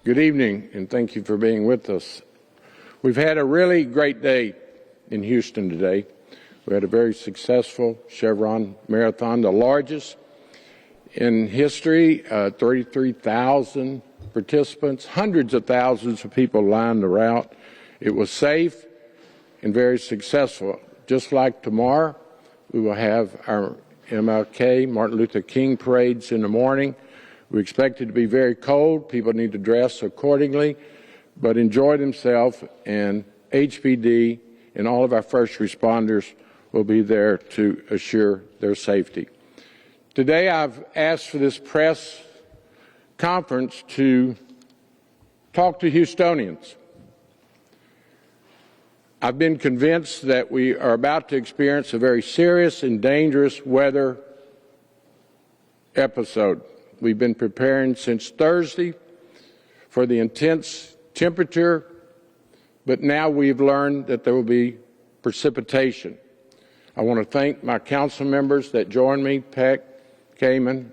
Good evening, and thank you for being with us. We've had a really great day in Houston today. We had a very successful Chevron Marathon, the largest in history, 33,000 participants, hundreds of thousands of people lined the route. It was safe and very successful. Just like tomorrow, we will have our MLK, Martin Luther King parades in the morning. We expect it to be very cold. People need to dress accordingly, but enjoy themselves, and HPD and all of our first responders will be there to assure their safety. Today I've asked for this press conference to talk to Houstonians. I've been convinced that we are about to experience a very serious and dangerous weather episode. We've been preparing since Thursday for the intense temperature, but now we've learned that there will be precipitation. I want to thank my council members that joined me, Peck, Kamen,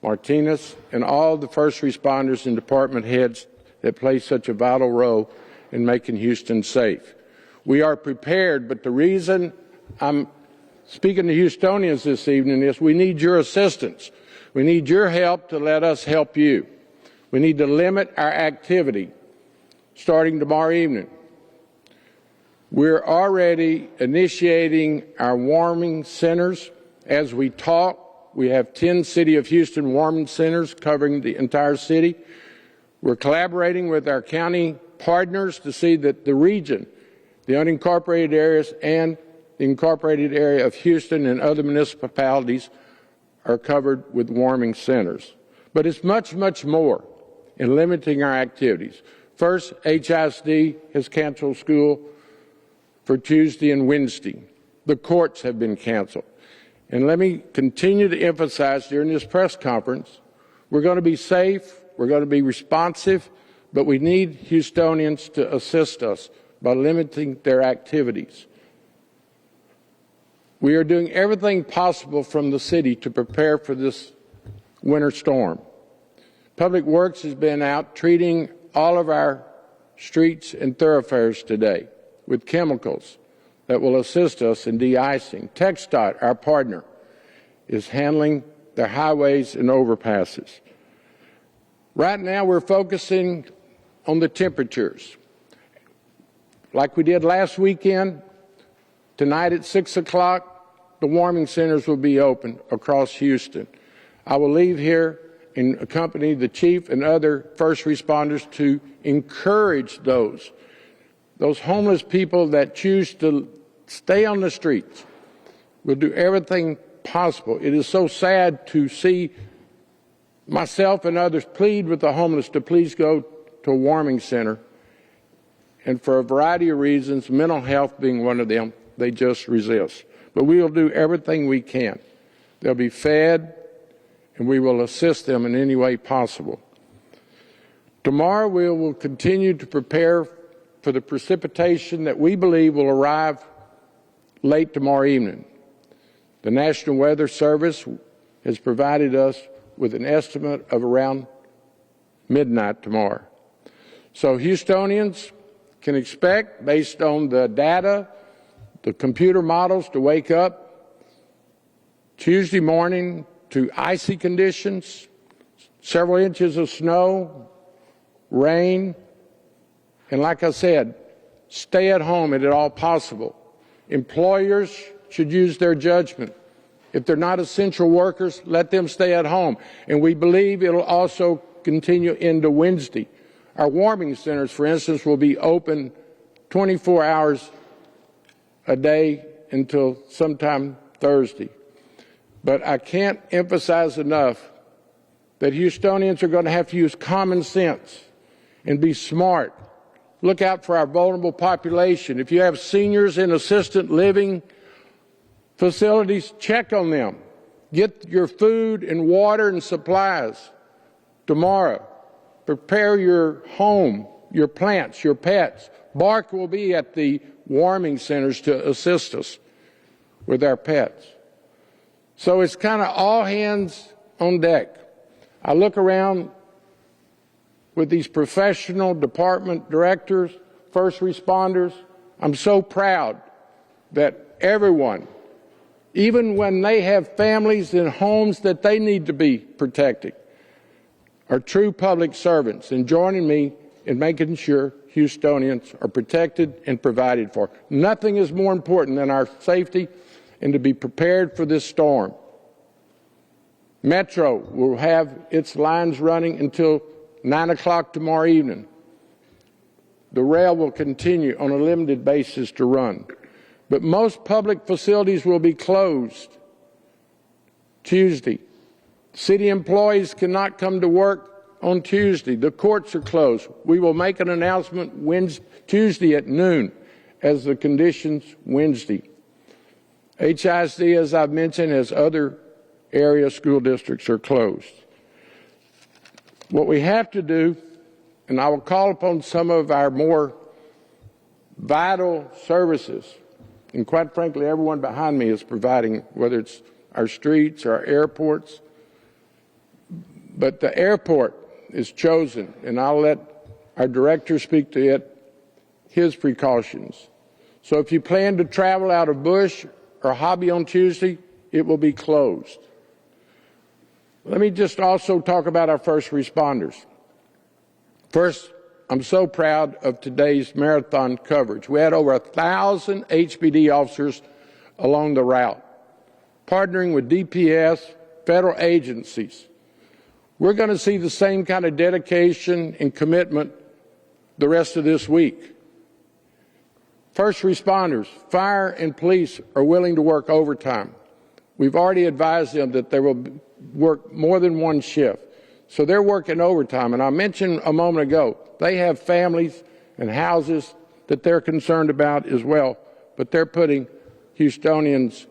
Martinez, and all the first responders and department heads that play such a vital role in making Houston safe. We are prepared, but the reason I'm speaking to Houstonians this evening is we need your assistance. We need your help to let us help you. We need to limit our activity starting tomorrow evening. We're already initiating our warming centers. As we talk, we have 10 City of Houston warming centers covering the entire city. We're collaborating with our county partners to see that the region, the unincorporated areas, and the incorporated area of Houston and other municipalities are covered with warming centers. But it's much, much more in limiting our activities. First, HISD has canceled school for Tuesday and Wednesday. The courts have been canceled. And let me continue to emphasize during this press conference, we're going to be safe, we're going to be responsive, but we need Houstonians to assist us by limiting their activities. We are doing everything possible from the city to prepare for this winter storm. Public Works has been out treating all of our streets and thoroughfares today with chemicals that will assist us in de-icing. TxDOT, our partner, is handling the highways and overpasses. Right now we're focusing on the temperatures. Like we did last weekend, tonight at 6 o'clock, the warming centers will be open across Houston. I will leave here and accompany the chief and other first responders to encourage those homeless people that choose to stay on the streets. We'll do everything possible. It is so sad to see myself and others plead with the homeless to please go to a warming center. And for a variety of reasons, mental health being one of them, they just resist. But we will do everything we can. They'll be fed, and we will assist them in any way possible. Tomorrow we will continue to prepare for the precipitation that we believe will arrive late tomorrow evening. The National Weather Service has provided us with an estimate of around midnight tomorrow. So Houstonians can expect, based on the data, the computer models, to wake up Tuesday morning to icy conditions, several inches of snow, rain, and like I said, stay at home if at all possible. Employers should use their judgment. If they're not essential workers, let them stay at home. And we believe it'll also continue into Wednesday. Our warming centers, for instance, will be open 24 hours a day until sometime Thursday. But I can't emphasize enough that Houstonians are going to have to use common sense and be smart. Look out for our vulnerable population. If you have seniors in assisted living facilities, check on them. Get your food and water and supplies tomorrow. Prepare your home, your plants, your pets. Bark will be at the warming centers to assist us with our pets. So it's kind of all hands on deck. I look around with these professional department directors, first responders. I'm so proud that everyone, even when they have families and homes that they need to be protecting, are true public servants and joining me in making sure Houstonians are protected and provided for. Nothing is more important than our safety and to be prepared for this storm. Metro will have its lines running until 9 o'clock tomorrow evening. The rail will continue on a limited basis to run. But most public facilities will be closed Tuesday. City employees cannot come to work on Tuesday. The courts are closed. We will make an announcement Tuesday at noon as the conditions Wednesday. HISD, as I've mentioned, as other area school districts are closed. What we have to do, and I will call upon some of our more vital services, and quite frankly, everyone behind me is providing, whether it's our streets or our airports. But the airport is chosen, and I'll let our director speak to it, his precautions. So if you plan to travel out of Bush or Hobby on Tuesday, it will be closed. Let me just also talk about our first responders. First, I'm so proud of today's marathon coverage. We had over 1,000 HPD officers along the route, partnering with DPS, federal agencies. We're going to see the same kind of dedication and commitment the rest of this week. First responders, fire and police are willing to work overtime. We've already advised them that they will work more than one shift. So they're working overtime. And I mentioned a moment ago, they have families and houses that they're concerned about as well, but they're putting Houstonians'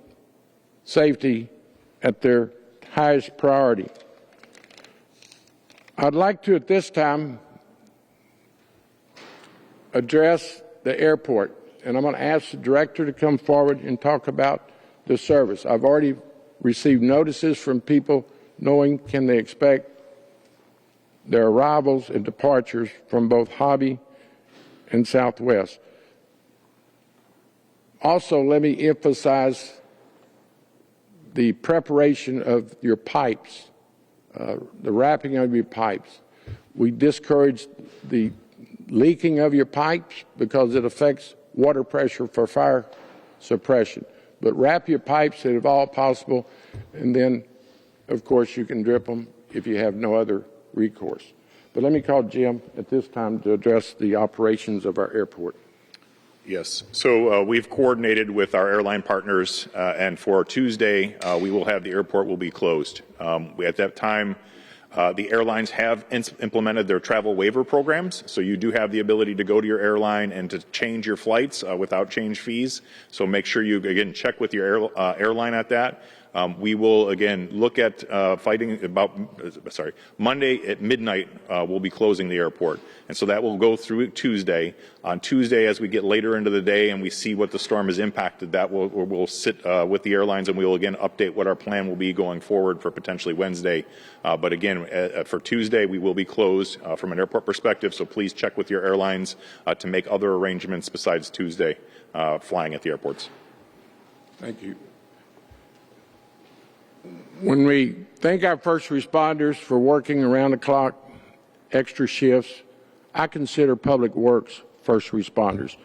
safety at their highest priority. I'd like to, at this time, address the airport, and I'm going to ask the director to come forward and talk about the service. I've already received notices from people knowing can they expect their arrivals and departures from both Hobby and Southwest. Also, let me emphasize the preparation of your pipes, the wrapping of your pipes. We discourage the leaking of your pipes because it affects water pressure for fire suppression. But wrap your pipes if at all possible, and then, of course, you can drip them if you have no other recourse. But let me call Jim at this time to address the operations of our airport. Yes. So we've coordinated with our airline partners, and for Tuesday, we will have the airport will be closed. At that time, the airlines have implemented their travel waiver programs, so you do have the ability to go to your airline and to change your flights without change fees. So make sure you, again, check with your airline at that. We will, again, look at Monday at midnight, we'll be closing the airport. And so that will go through Tuesday. On Tuesday, as we get later into the day and we see what the storm has impacted, that we'll sit with the airlines and we will, again, update what our plan will be going forward for potentially Wednesday. But again, for Tuesday, we will be closed from an airport perspective, so please check with your airlines to make other arrangements besides Tuesday flying at the airports. Thank you. When we thank our first responders for working around the clock, extra shifts, I consider Public Works first responders.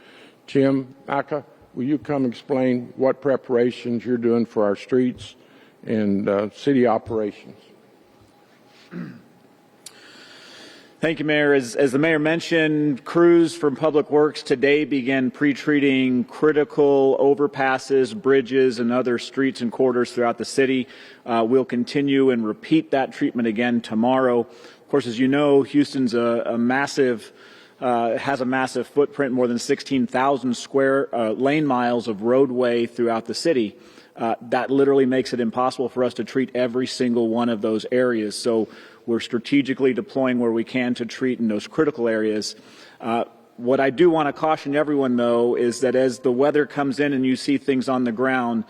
Jim, Micah, will you come explain what preparations you're doing for our streets and city operations? Thank you, Mayor. As the Mayor mentioned, crews from Public Works today began pre-treating critical overpasses, bridges, and other streets and corridors throughout the city. We'll continue and repeat that treatment again tomorrow. Of course, as you know, Houston's has a massive footprint, more than 16,000 square lane miles of roadway throughout the city. That literally makes it impossible for us to treat every single one of those areas. So we're strategically deploying where we can to treat in those critical areas. What I do want to caution everyone, though, is that as the weather comes in and you see things on the ground,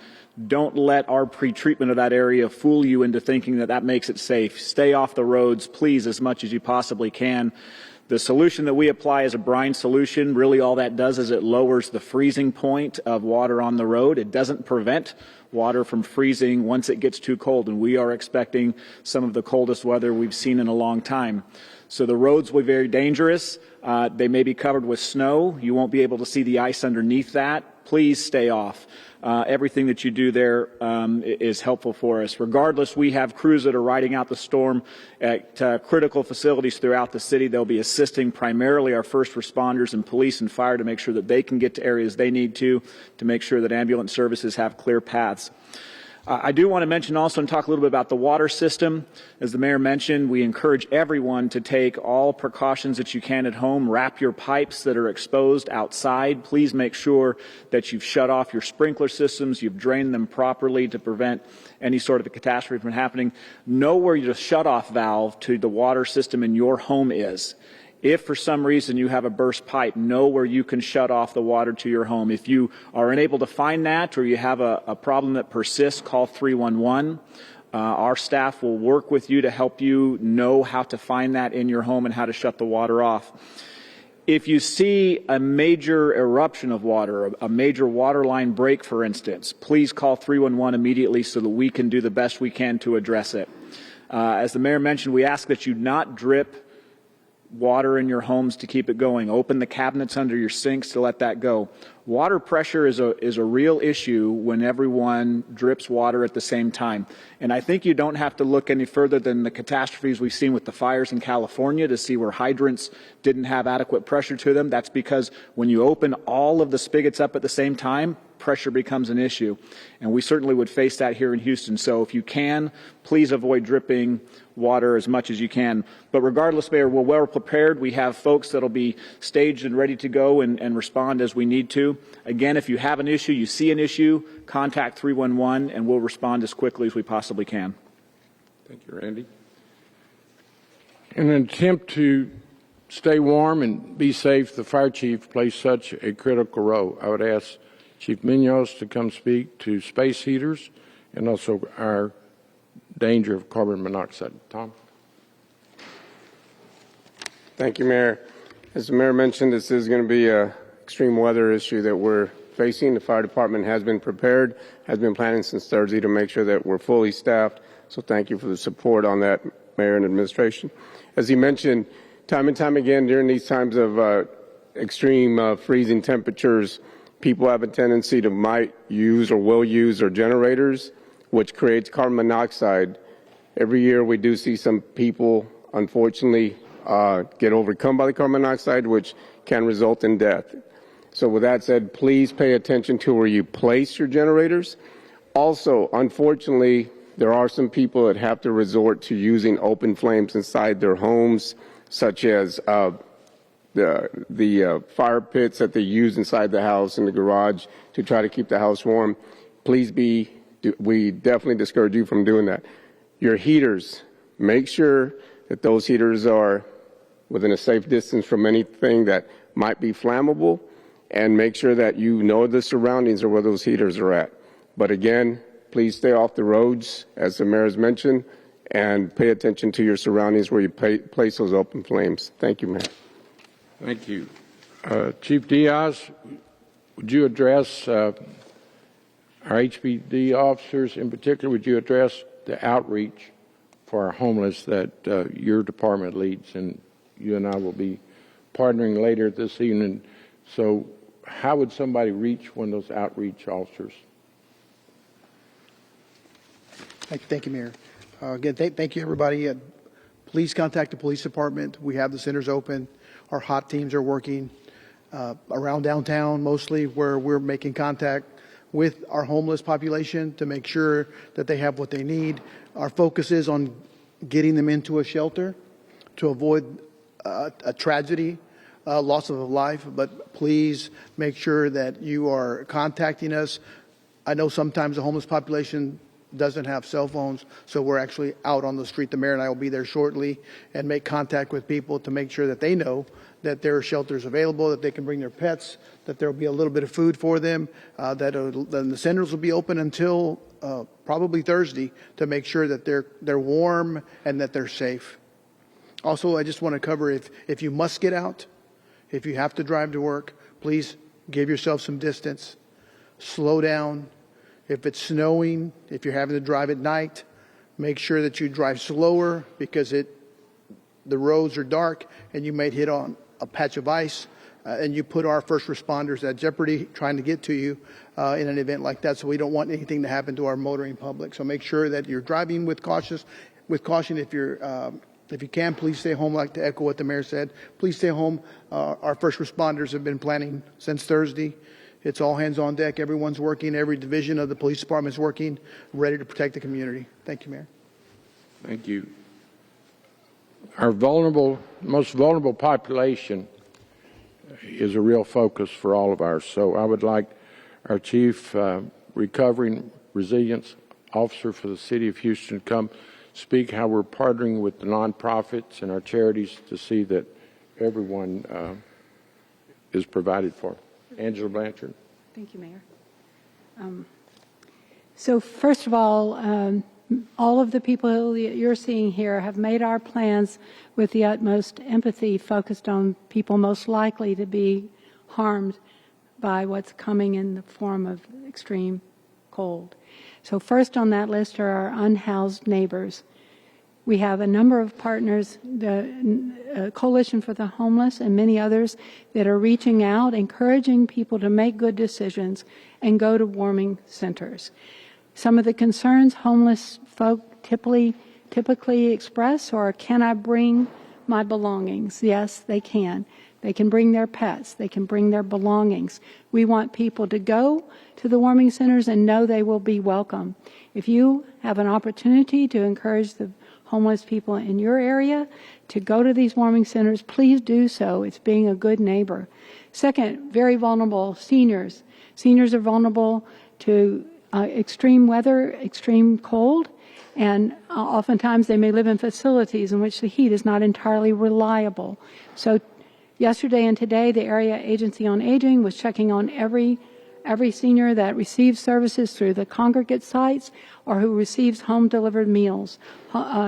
Don't let our pretreatment of that area fool you into thinking that that makes it safe. Stay off the roads, please, as much as you possibly can. The solution that we apply is a brine solution. Really all that does is it lowers the freezing point of water on the road. It doesn't prevent water from freezing once it gets too cold, and we are expecting some of the coldest weather we've seen in a long time. So the roads will be very dangerous. They may be covered with snow. You won't be able to see the ice underneath that. Please stay off. Everything that you do there is helpful for us. Regardless, we have crews that are riding out the storm at critical facilities throughout the city. They'll be assisting primarily our first responders and police and fire to make sure that they can get to areas they need to make sure that ambulance services have clear paths. I do want to mention also and talk a little bit about the water system. As the mayor mentioned, we encourage everyone to take all precautions that you can at home. Wrap your pipes that are exposed outside. Please make sure that you've shut off your sprinkler systems, you've drained them properly to prevent any sort of a catastrophe from happening. Know where your shut-off valve to the water system in your home is. If for some reason you have a burst pipe, know where you can shut off the water to your home. If you are unable to find that or you have a problem that persists, call 311. Our staff will work with you to help you know how to find that in your home and how to shut the water off. If you see a major eruption of water, a major water line break, for instance, please call 311 immediately so that we can do the best we can to address it. As the mayor mentioned, we ask that you not drip water in your homes to keep it going. Open the cabinets under your sinks to let that go. Water pressure is a real issue when everyone drips water at the same time. And I think you don't have to look any further than the catastrophes we've seen with the fires in California to see where hydrants didn't have adequate pressure to them. That's because when you open all of the spigots up at the same time, pressure becomes an issue. And we certainly would face that here in Houston. So if you can, please avoid dripping water as much as you can. But regardless, Mayor, we're well prepared. We have folks that'll be staged and ready to go and respond as we need to. Again, if you have an issue, you see an issue, contact 311 and we'll respond as quickly as we possibly can. Thank you, Randy. In an attempt to stay warm and be safe, the fire chief plays such a critical role. I would ask Chief Munoz to come speak to space heaters and also our danger of carbon monoxide. Tom? Thank you, Mayor. As the Mayor mentioned, this is going to be an extreme weather issue that we're facing. The fire department has been prepared, has been planning since Thursday to make sure that we're fully staffed. So thank you for the support on that, Mayor and administration. As he mentioned, time and time again during these times of extreme freezing temperatures, people have a tendency to might use or will use their generators, which creates carbon monoxide. Every year we do see some people, unfortunately, get overcome by the carbon monoxide, which can result in death. So with that said, please pay attention to where you place your generators. Also, unfortunately, there are some people that have to resort to using open flames inside their homes, such as the fire pits that they use inside the house in the garage to try to keep the house warm. We definitely discourage you from doing that. Your heaters, make sure that those heaters are within a safe distance from anything that might be flammable, and make sure that you know the surroundings of where those heaters are at. But again, please stay off the roads, as the mayor has mentioned, and pay attention to your surroundings where you place those open flames. Thank you, Mayor. Thank you. Chief Diaz, would you address our HPD officers in particular? Would you address the outreach for our homeless that your department leads, and you and I will be partnering later this evening? So how would somebody reach one of those outreach officers? Thank you, Mayor. Again, thank you, everybody. Please contact the police department. We have the centers open. Our hot teams are working around downtown, mostly where we're making contact with our homeless population to make sure that they have what they need. Our focus is on getting them into a shelter to avoid a tragedy, loss of a life. But please make sure that you are contacting us. I know sometimes the homeless population doesn't have cell phones, so we're actually out on the street. The mayor and I will be there shortly and make contact with people to make sure that they know that there are shelters available, that they can bring their pets, that there will be a little bit of food for them, that the centers will be open until probably Thursday to make sure that they're warm and that they're safe. Also, I just want to cover if you must get out, if you have to drive to work, please give yourself some distance, slow down. If it's snowing, if you're having to drive at night, make sure that you drive slower because the roads are dark and you might hit on a patch of ice and you put our first responders at jeopardy trying to get to you in an event like that. So we don't want anything to happen to our motoring public. So make sure that you're driving with caution. If you can, please stay home. Like to echo what the mayor said, please stay home. Our first responders have been planning since Thursday. It's all hands on deck. Everyone's working. Every division of the police department is working, ready to protect the community. Thank you, Mayor. Thank you. Our most vulnerable population is a real focus for all of ours. So I would like our Chief Recovering Resilience Officer for the City of Houston to come speak how we're partnering with the nonprofits and our charities to see that everyone is provided for. Angela Blanchard. Thank you, Mayor. So first of all of the people that you're seeing here have made our plans with the utmost empathy, focused on people most likely to be harmed by what's coming in the form of extreme cold. So first on that list are our unhoused neighbors. We have a number of partners, the Coalition for the Homeless and many others that are reaching out, encouraging people to make good decisions and go to warming centers. Some of the concerns homeless folk typically express are, can I bring my belongings? Yes, they can. They can bring their pets. They can bring their belongings. We want people to go to the warming centers and know they will be welcome. If you have an opportunity to encourage the homeless people in your area to go to these warming centers, please do so. It's being a good neighbor. Second, very vulnerable seniors. Seniors are vulnerable to extreme weather, extreme cold, and oftentimes they may live in facilities in which the heat is not entirely reliable. So yesterday and today, the Area Agency on Aging was checking on every senior that receives services through the congregate sites or who receives home-delivered meals.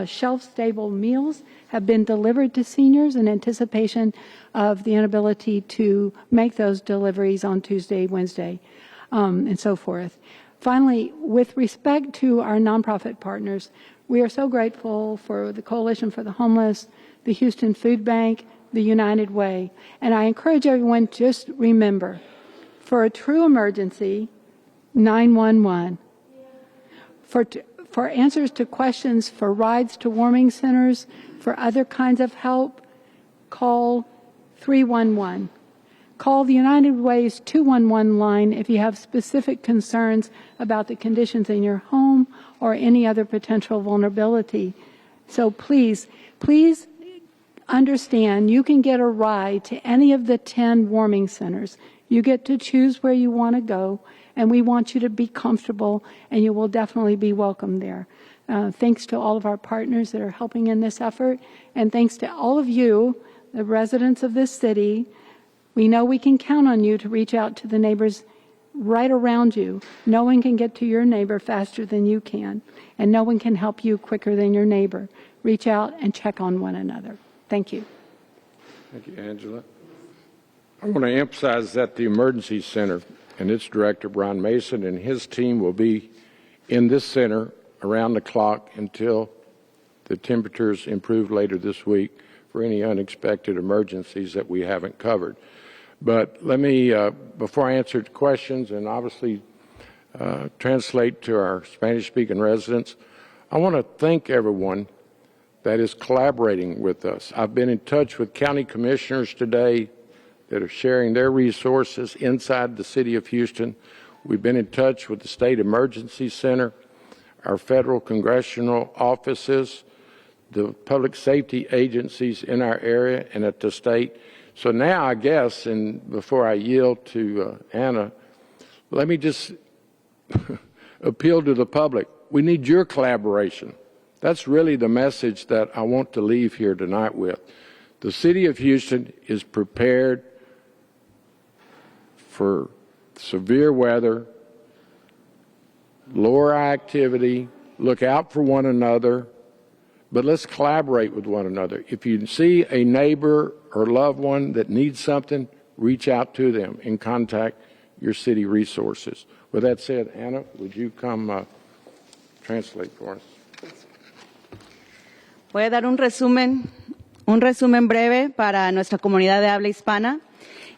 Shelf-stable meals have been delivered to seniors in anticipation of the inability to make those deliveries on Tuesday, Wednesday, and so forth. Finally, with respect to our nonprofit partners, we are so grateful for the Coalition for the Homeless, the Houston Food Bank, the United Way. And I encourage everyone, just remember, for a true emergency, 911. For answers to questions, for rides to warming centers, for other kinds of help, call 311. Call the United Way's 211 line if you have specific concerns about the conditions in your home or any other potential vulnerability. So please understand you can get a ride to any of the 10 warming centers. You get to choose where you want to go, and we want you to be comfortable, and you will definitely be welcome there. Thanks to all of our partners that are helping in this effort, and thanks to all of you, the residents of this city. We know we can count on you to reach out to the neighbors right around you. No one can get to your neighbor faster than you can, and no one can help you quicker than your neighbor. Reach out and check on one another. Thank you. Thank you, Angela. I want to emphasize that the Emergency Center and its director, Brian Mason, and his team will be in this center around the clock until the temperatures improve later this week for any unexpected emergencies that we haven't covered. But let me, before I answer questions and obviously translate to our Spanish-speaking residents, I want to thank everyone that is collaborating with us. I've been in touch with county commissioners today that are sharing their resources inside the city of Houston. We've been in touch with the State Emergency Center, our federal congressional offices, the public safety agencies in our area and at the state. So now I guess, and before I yield to Anna, let me just appeal to the public. we need your collaboration. That's really the message that I want to leave here tonight with. The city of Houston is prepared for severe weather, lower activity, look out for one another, but let's collaborate with one another. If you see a neighbor or loved one that needs something, reach out to them and contact your city resources. With that said, Anna, would you come translate for us? Voy a dar un resumen breve para nuestra comunidad de habla hispana.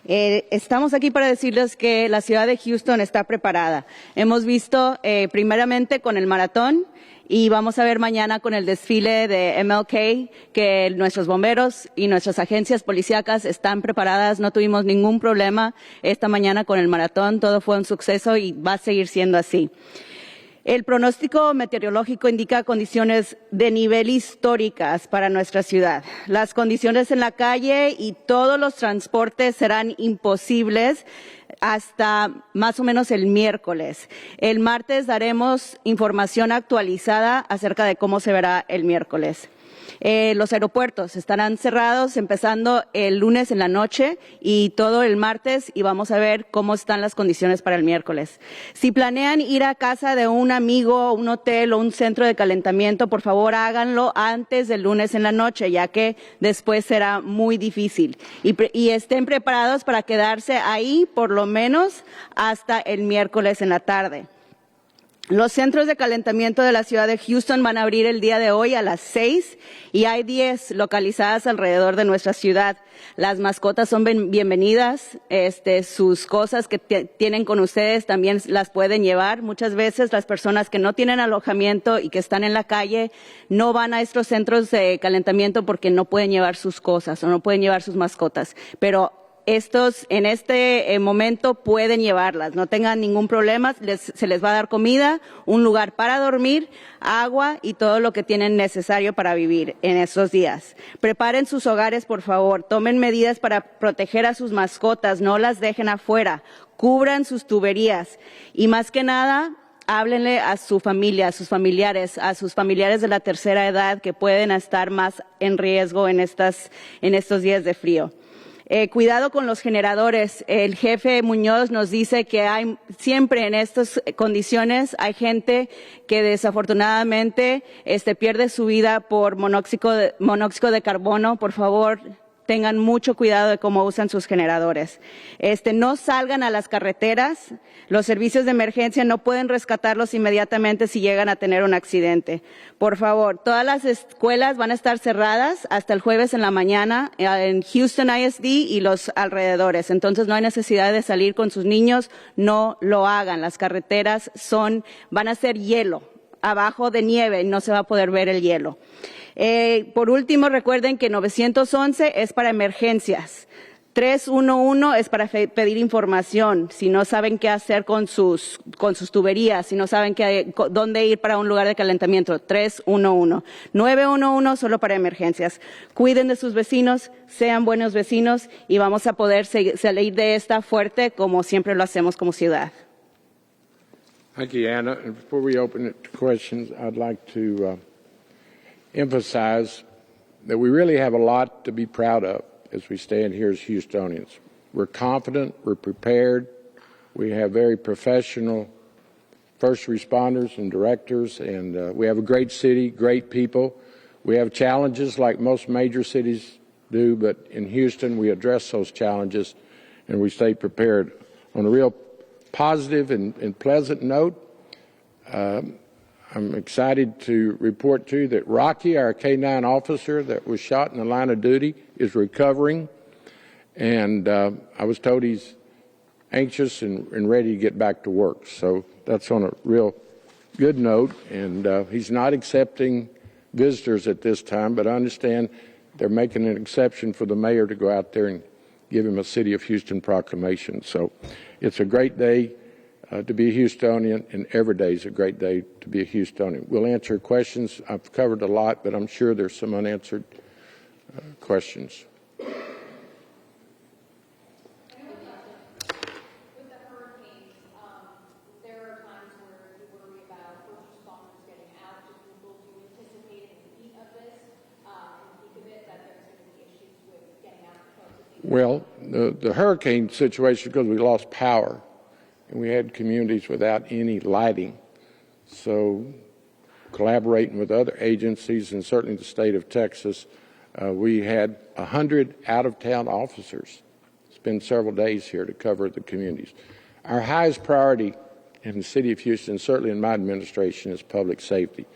Estamos aquí para decirles que la ciudad de Houston está preparada. Hemos visto primeramente con el maratón y vamos a ver mañana con el desfile de MLK que nuestros bomberos y nuestras agencias policíacas están preparadas. No tuvimos ningún problema esta mañana con el maratón. Todo fue un suceso y va a seguir siendo así. El pronóstico meteorológico indica condiciones de nivel históricas para nuestra ciudad. Las condiciones en la calle y todos los transportes serán imposibles hasta más o menos el miércoles. El martes daremos información actualizada acerca de cómo se verá el miércoles. Los aeropuertos estarán cerrados empezando el lunes en la noche y todo el martes, y vamos a ver cómo están las condiciones para el miércoles. Si planean ir a casa de un amigo, un hotel o un centro de calentamiento, por favor háganlo antes del lunes en la noche, ya que después será muy difícil. Y estén preparados para quedarse ahí por lo menos hasta el miércoles en la tarde. Los centros de calentamiento de la ciudad de Houston van a abrir el día de hoy a las 6 y hay 10 localizadas alrededor de nuestra ciudad. Las mascotas son bienvenidas, sus cosas que tienen con ustedes también las pueden llevar. Muchas veces las personas que no tienen alojamiento y que están en la calle no van a estos centros de calentamiento porque no pueden llevar sus cosas o no pueden llevar sus mascotas, pero estos en este momento pueden llevarlas, no tengan ningún problema, se les va a dar comida, un lugar para dormir, agua y todo lo que tienen necesario para vivir en estos días. Preparen sus hogares, por favor, tomen medidas para proteger a sus mascotas, no las dejen afuera, cubran sus tuberías y más que nada, háblenle a su familia, a sus familiares de la tercera edad que pueden estar más en riesgo en estos días de frío. Cuidado con los generadores. El jefe Muñoz nos dice que hay siempre en estas condiciones hay gente que desafortunadamente pierde su vida por monóxido de carbono. Por favor, tengan mucho cuidado de cómo usan sus generadores. No salgan a las carreteras. Los servicios de emergencia no pueden rescatarlos inmediatamente si llegan a tener un accidente. Por favor, todas las escuelas van a estar cerradas hasta el jueves en la mañana en Houston ISD y los alrededores. Entonces no hay necesidad de salir con sus niños, no lo hagan. Las carreteras van a ser hielo, abajo de nieve, y no se va a poder ver el hielo. Por último, recuerden que 911 es para emergencias. 311 es para pedir información, si no saben qué hacer con sus tuberías, si no saben dónde ir para un lugar de calentamiento. 311. 911 solo para emergencias. Cuiden de sus vecinos, sean buenos vecinos y vamos a poder salir de esta fuerte como siempre lo hacemos como ciudad. Thank you, Anna. And before we open it to questions, I'd like to emphasize that we really have a lot to be proud of as we stand here as Houstonians. We're confident, we're prepared, we have very professional first responders and directors, and we have a great city, great people. We have challenges like most major cities do, but in Houston we address those challenges and we stay prepared. On a real positive and pleasant note, I'm excited to report to you that Rocky, our K-9 officer that was shot in the line of duty, is recovering. And I was told he's anxious and ready to get back to work. So that's on a real good note. And he's not accepting visitors at this time, but I understand they're making an exception for the mayor to go out there and give him a City of Houston proclamation. So it's a great day to be a Houstonian, and every day is a great day to be a Houstonian. We'll answer questions. I've covered a lot, but I'm sure there's some unanswered questions. With the hurricanes, there are times where you worry about first responders Well, the hurricane situation, because we lost power and we had communities without any lighting. So collaborating with other agencies and certainly the state of Texas, we had 100 out-of-town officers spend several days here to cover the communities. Our highest priority in the city of Houston, certainly in my administration, is public safety.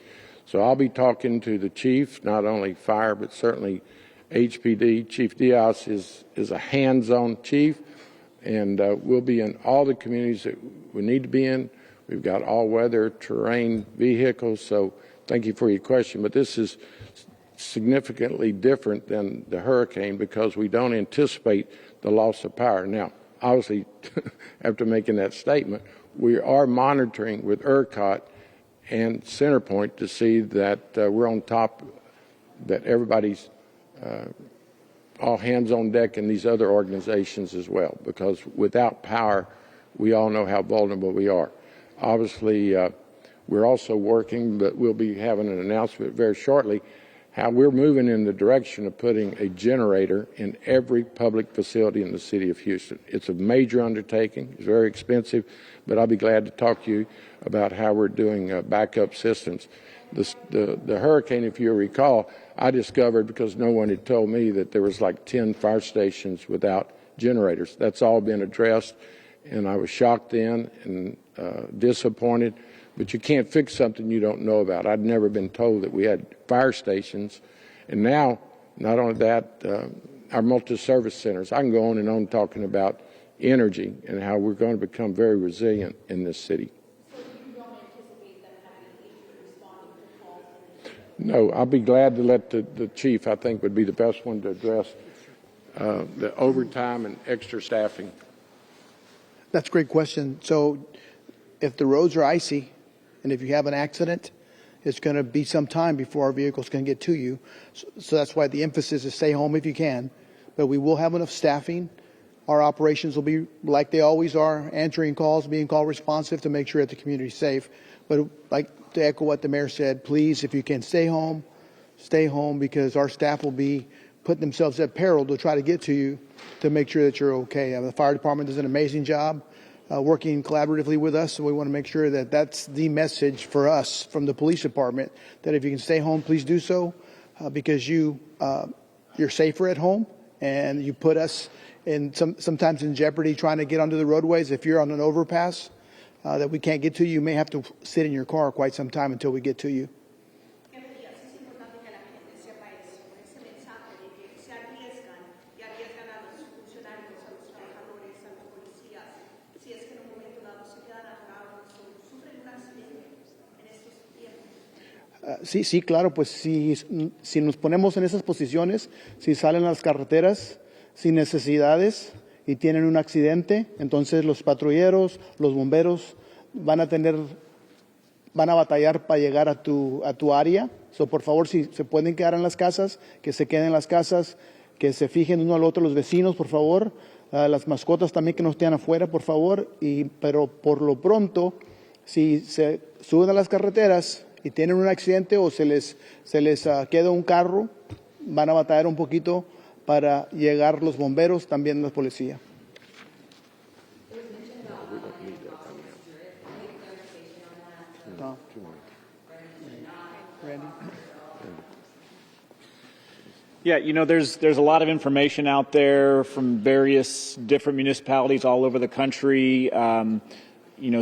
So I'll be talking to the chief, not only fire, but certainly HPD. Chief Diaz is a hands-on chief, and we'll be in all the communities that we need to be in. We've got all-weather terrain vehicles, so thank you for your question. But this is significantly different than the hurricane because we don't anticipate the loss of power. Now, obviously, after making that statement, we are monitoring with ERCOT and Centerpoint to see that we're on top, that everybody's all hands on deck in these other organizations as well, because without power, we all know how vulnerable we are. Obviously, we're also working, but we'll be having an announcement very shortly, how we're moving in the direction of putting a generator in every public facility in the city of Houston. It's a major undertaking. It's very expensive, but I'll be glad to talk to you about how we're doing backup systems. The hurricane, if you recall, I discovered because no one had told me that there was like 10 fire stations without generators. That's all been addressed, and I was shocked then and disappointed. But you can't fix something you don't know about. I'd never been told that we had fire stations. And now, not only that, our multi-service centers. I can go on and on talking about energy and how we're going to become very resilient in this city. So you don't anticipate them having an issue responding to calls? No, I'll be glad to let the chief, I think, would be the best one to address the overtime and extra staffing. That's a great question. So if the roads are icy and if you have an accident, it's going to be some time before our vehicles can get to you. So that's why the emphasis is stay home if you can. But we will have enough staffing. Our operations will be like they always are, answering calls, being call responsive to make sure that the community is safe. But like to echo what the mayor said, please, if you can stay home because our staff will be putting themselves at peril to try to get to you to make sure that you're okay. The fire department does an amazing job working collaboratively with us, so we want to make sure that that's the message for us from the police department, that if you can stay home, please do so because you're safer at home and you put us in sometimes in jeopardy trying to get onto the roadways. If you're on an overpass that we can't get to, you may have to sit in your car quite some time until we get to you. Sí, claro, pues si nos ponemos en esas posiciones, si salen a las carreteras sin necesidades y tienen un accidente, entonces los patrulleros, los bomberos van a batallar para llegar a tu área. So, por favor, si se pueden quedar en las casas, que se queden en las casas, que se fijen uno al otro los vecinos, por favor. Las mascotas también que no estén afuera, por favor. Pero por lo pronto, si se suben a las carreteras y tienen un accidente o se les queda un carro, van a batallar un poquito para llegar los bomberos, también la policía. Yeah, there's a lot of information out there from various different municipalities all over the country.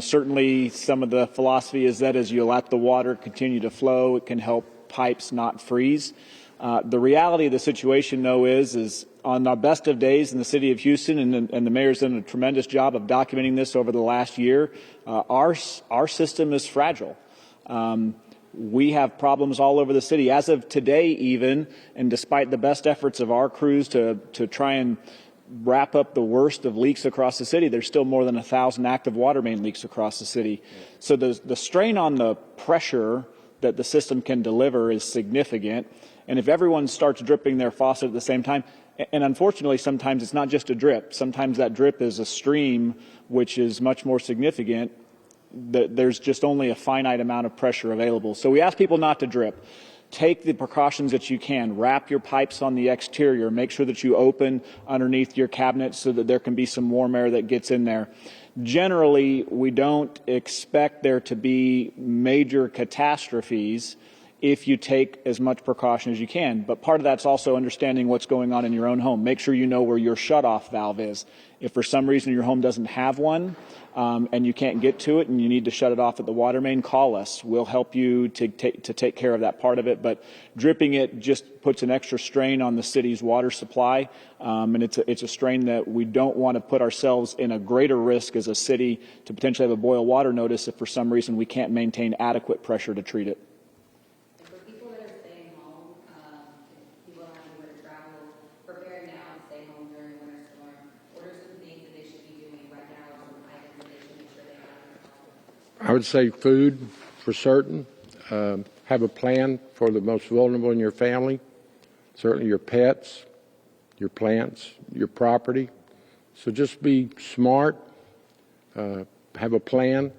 Certainly some of the philosophy is that as you let the water continue to flow, it can help pipes not freeze. The reality of the situation, though, is on our best of days in the city of Houston, and the mayor's done a tremendous job of documenting this over the last year, our system is fragile. We have problems all over the city. As of today even, and despite the best efforts of our crews to try and wrap up the worst of leaks across the city, there's still more than 1,000 active water main leaks across the city. So the strain on the pressure that the system can deliver is significant. And if everyone starts dripping their faucet at the same time, and unfortunately sometimes it's not just a drip, sometimes that drip is a stream, which is much more significant, there's just only a finite amount of pressure available. So we ask people not to drip. take the precautions that you can. Wrap your pipes on the exterior. Make sure that you open underneath your cabinet so that there can be some warm air that gets in there. Generally, we don't expect there to be major catastrophes if you take as much precaution as you can. But part of that's also understanding what's going on in your own home. Make sure you know where your shutoff valve is. If for some reason your home doesn't have one and you can't get to it and you need to shut it off at the water main, call us. We'll help you to take care of that part of it. But dripping it just puts an extra strain on the city's water supply, and it's a strain that we don't want to put ourselves in a greater risk as a city to potentially have a boil water notice if for some reason we can't maintain adequate pressure to treat it. For people that are staying home, people not anywhere to travel, prepare now and stay home during the winter storm. What are some things that they should be doing right now, or some items that they should make sure they have? I would say food for certain. Have a plan for the most vulnerable in your family, certainly your pets, your plants, your property. So just be smart, have a plan.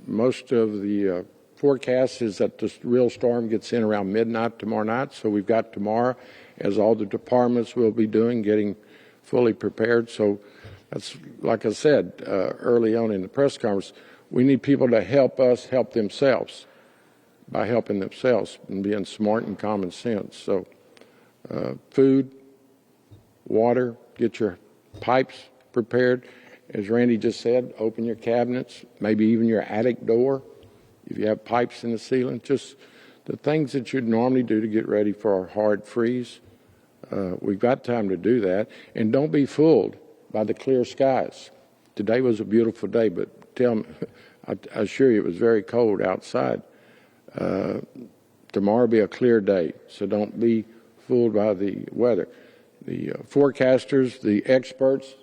Most of the forecast is that the real storm gets in around midnight tomorrow night, so we've got tomorrow, as all the departments will be doing, getting fully prepared. So that's, like I said early on in the press conference, we need people to help us help themselves by helping themselves and being smart and common sense. So food, water, get your pipes prepared. As Randy just said, open your cabinets, maybe even your attic door if you have pipes in the ceiling. Just the things that you'd normally do to get ready for a hard freeze. We've got time to do that. And don't be fooled by the clear skies. Today was a beautiful day, but I assure you it was very cold outside. Tomorrow will be a clear day, so don't be fooled by the weather. The forecasters, the experts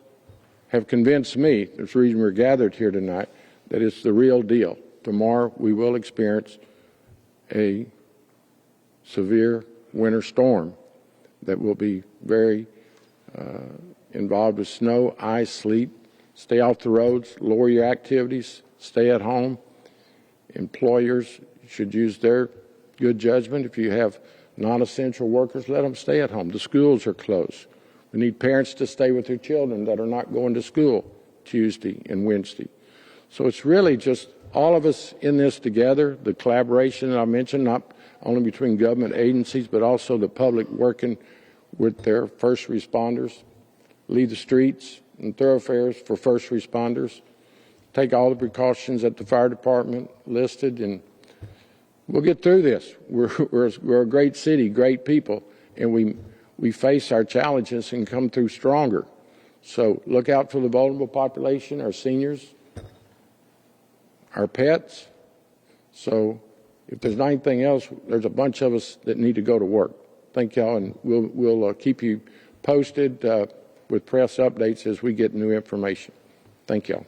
have convinced me, that's the reason we're gathered here tonight, that it's the real deal. Tomorrow we will experience a severe winter storm that will be very involved with snow, ice, sleet. Stay off the roads, lower your activities, stay at home. Employers should use their good judgment. If you have non-essential workers, let them stay at home. The schools are closed. We need parents to stay with their children that are not going to school Tuesday and Wednesday. So it's really just all of us in this together, the collaboration that I mentioned, not only between government agencies, but also the public working with their first responders. Leave the streets and thoroughfares for first responders. Take all the precautions that the fire department listed, and we'll get through this. We're a great city, great people, and we face our challenges and come through stronger. So look out for the vulnerable population, our seniors, our pets. So if there's not anything else, there's a bunch of us that need to go to work. Thank y'all, and we'll keep you posted with press updates as we get new information. Thank y'all.